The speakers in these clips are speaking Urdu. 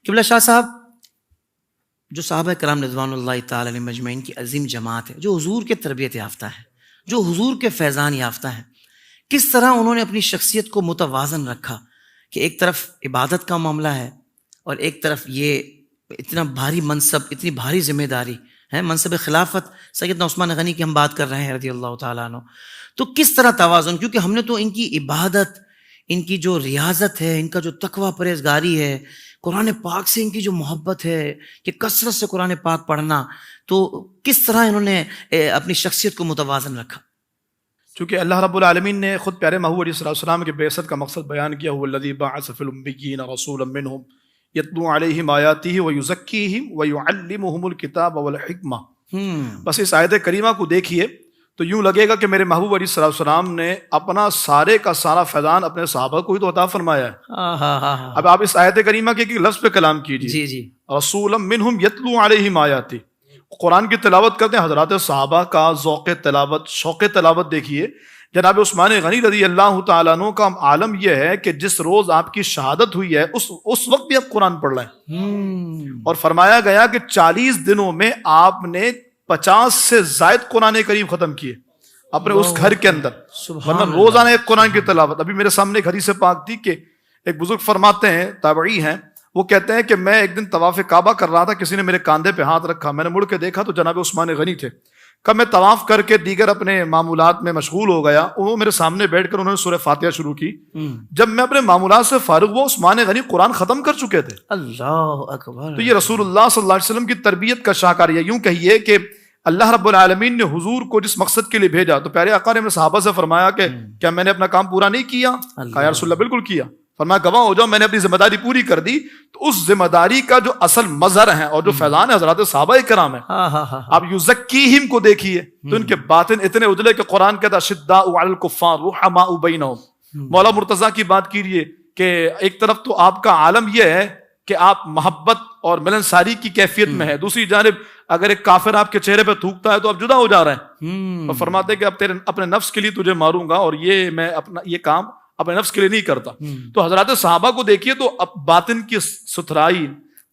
قبلہ شاہ صاحب جو صحابہ کرام رضوان اللہ تعالی علیہم مجمعین کی عظیم جماعت ہے، جو حضور کے تربیت یافتہ ہے، جو حضور کے فیضان یافتہ ہے، کس طرح انہوں نے اپنی شخصیت کو متوازن رکھا کہ ایک طرف عبادت کا معاملہ ہے اور ایک طرف یہ اتنا بھاری منصب، اتنی بھاری ذمہ داری ہے، منصب خلافت سیدنا عثمان غنی کی ہم بات کر رہے ہیں رضی اللہ تعالیٰ عنہ. تو کس طرح توازن، کیونکہ ہم نے تو ان کی عبادت، ان کی جو ریاضت ہے، ان کا جو تقوی پرہیزگاری ہے، قرآن پاک سے ان کی جو محبت ہے کہ کثرت سے قرآن پاک پڑھنا، تو کس طرح انہوں نے اپنی شخصیت کو متوازن رکھا؟ چونکہ اللہ رب العالمین نے خود پیارے محبوب علیہ السلام کے بعثت کا مقصد بیان کیا، هو الذی بعث فی الامیین رسولا منہم یتلو علیہم آیاتہ ویزکیہم ویعلمہم الکتاب والحکمہ. بس اس آیت کریمہ کو دیکھیے تو یوں لگے گا کہ میرے محبوب علیہ السلام نے اپنا سارے کا سارا فیضان اپنے صحابہ کو ہی تو عطا فرمایا ہے. اب آپ اس آیت کریمہ کے لفظ پہ کلام کیجیے. جی رسولا منہم یتلو علیہم آیاتہ، قرآن کی تلاوت کرتے ہیں حضرات صحابہ کا ذوق تلاوت، شوق تلاوت دیکھیے. جناب عثمان غنی رضی اللہ تعالیٰ عنہ کا عالم یہ ہے کہ جس روز آپ کی شہادت ہوئی ہے اس وقت بھی آپ قرآن پڑھ رہے ہیں، اور فرمایا گیا کہ 40 دنوں میں آپ نے 50 سے زائد قرآن کریم ختم کیے اپنے اس گھر کے اندر، ورنہ روزانہ ایک قرآن کی تلاوت. ابھی میرے سامنے ایک حدیث پاک تھی کہ ایک بزرگ فرماتے ہیں، تابعی ہیں، وہ کہتے ہیں کہ میں ایک دن طواف کعبہ کر رہا تھا، کسی نے میرے کاندھے پہ ہاتھ رکھا، میں نے مڑ کے دیکھا تو جناب عثمان غنی تھے. کب میں طواف کر کے دیگر اپنے معمولات میں مشغول ہو گیا، وہ میرے سامنے بیٹھ کر انہوں نے سورہ فاتحہ شروع کی. جب میں اپنے معمولات سے فارغ ہوا، عثمان غنی قرآن ختم کر چکے تھے. اللہ اکبر. تو یہ رسول اللہ صلی اللہ علیہ وسلم کی تربیت کا شاہکار ہے. یوں کہیے کہ اللہ رب العالمین نے حضور کو جس مقصد کے لیے بھیجا، تو پیارے آقا نے صحابہ سے فرمایا کہ کیا میں نے اپنا کام پورا نہیں کیا؟ کہا یا رسول اللہ بالکل کیا. فرمایا گواہ ہو جاؤ میں نے اپنی ذمہ داری پوری کر دی. تو اس ذمہ داری کا جو اصل مظہر ہے اور جو فیضان ہے حضرات صحابہ کرام ہے. آپ یزکیہم کو دیکھیے تو ان کے باطن اتنے اجلے کہ قرآن کہتا شداء علی الکفار رحماء بینہم. مولا مرتضیٰ کی بات کیجیے کہ ایک طرف تو آپ کا عالم یہ ہے کہ آپ محبت اور ملنساری کی کیفیت میں ہے، دوسری جانب اگر ایک کافر آپ کے چہرے پہ تھوکتا ہے تو آپ جدا ہو جا رہے ہیں، اور فرماتے ہیں کہ اب تیرے اپنے نفس کے لیے تجھے ماروں گا، اور یہ میں اپنا یہ کام اپنے نفس کے لیے نہیں کرتا. تو حضرات صحابہ کو دیکھیے تو اب باطن کی ستھرائی،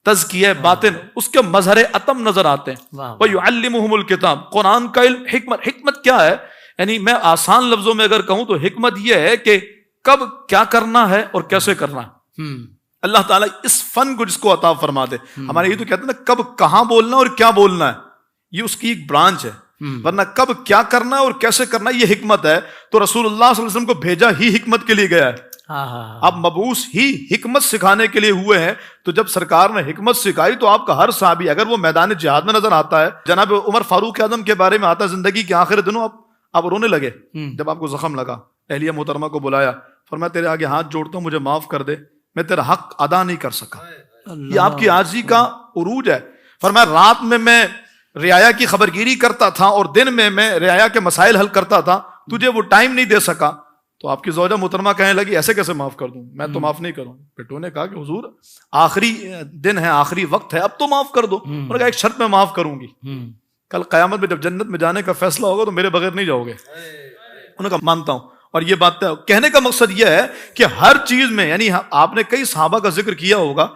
تزکیہ باطن، اس کے مظہر عتم نظر آتے ہیں. وَيُعَلِّمُهُمُ الْكِتَابَ، قرآن کا علم. حکمت کیا ہے؟ یعنی میں آسان لفظوں میں اگر کہوں تو حکمت یہ ہے کہ کب کیا کرنا ہے اور کیسے کرنا ہے. اللہ تعالیٰ اس فن کو جس کو عطا فرما دے. ہمارے یہ تو کہتے ہیں نا کب کہاں بولنا اور کیا بولنا ہے، یہ اس کی ایک برانچ ہے، ورنہ کب کیا کرنا ہے اور کیسے کرنا ہے یہ حکمت ہے. تو رسول اللہ صلی اللہ علیہ وسلم کو بھیجا ہی حکمت کے لیے گیا ہے. اب مبعوث ہی حکمت سکھانے کے لیے ہوئے ہیں. تو جب سرکار نے حکمت سکھائی تو آپ کا ہر صحابی اگر وہ میدان جہاد میں نظر آتا ہے، جناب عمر فاروق اعظم کے بارے میں آتا ہے زندگی کے آخر دنوں آپ رونے لگے جب آپ کو زخم لگا. اہلیہ محترمہ کو بلایا، فرمایا تیرے آگے ہاتھ جوڑتا ہوں، مجھے معاف کر دے، میں تیرا حق ادا نہیں کر سکا. یہ آپ کی عاجزی کا عروج ہے. فرمایا رات میں رعایا کی خبرگیری کرتا تھا اور دن میں رعایا کے مسائل حل کرتا تھا، تجھے وہ ٹائم نہیں دے سکا. تو آپ کی زوجہ محترمہ کہنے لگی ایسے کیسے معاف کر دوں، میں تو معاف نہیں کروں. پٹو نے کہا کہ حضور آخری دن ہے، آخری وقت ہے، اب تو معاف کر دو. انہوں نے کہا ایک شرط میں معاف کروں گی، کل قیامت میں جب جنت میں جانے کا فیصلہ ہوگا تو میرے بغیر نہیں جاؤ گے. انہوں نے کہا مانتا ہوں. اور یہ بات کہنے کا مقصد یہ ہے کہ ہر چیز میں، یعنی آپ نے کئی صحابہ کا ذکر کیا ہوگا،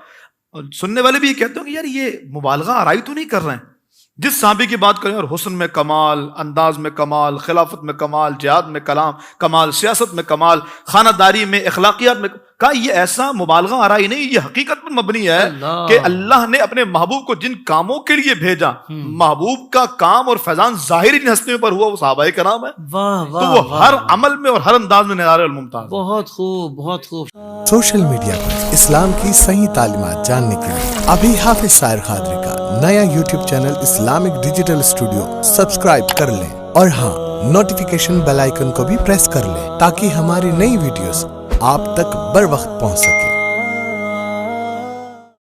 سننے والے بھی یہ کہتے ہیں کہ یار یہ مبالغہ آرائی تو نہیں کر رہے ہیں. جس صحابی کی بات کریں اور حسن میں کمال، انداز میں کمال، خلافت میں کمال، جہاد میں کمال، سیاست میں کمال، خانہ داری میں، اخلاقیات میں، کہا یہ ایسا مبالغہ آرائی نہیں، یہ حقیقت پر مبنی ہے کہ اللہ نے اپنے محبوب کو جن کاموں کے لیے بھیجا، محبوب کا کام اور فیضان ظاہری جن ہستیوں پر ہوا وہ صحابہ کرام ہے. تو وہ ہر عمل میں اور ہر انداز میں نظارہ الممتاز. بہت خوب، بہت خوب. سوشل میڈیا پر اسلام کی صحیح تعلیمات جاننے کے لیے ابھی حافظ سائر قادری کا نیا YouTube channel Islamic digital studio subscribe کر لیں، اور ہاں نوٹیفیکیشن بیل آئیکن کو بھی پریس کر لیں تاکہ ہماری نئی ویڈیوز آپ تک بر وقت پہنچ سکے.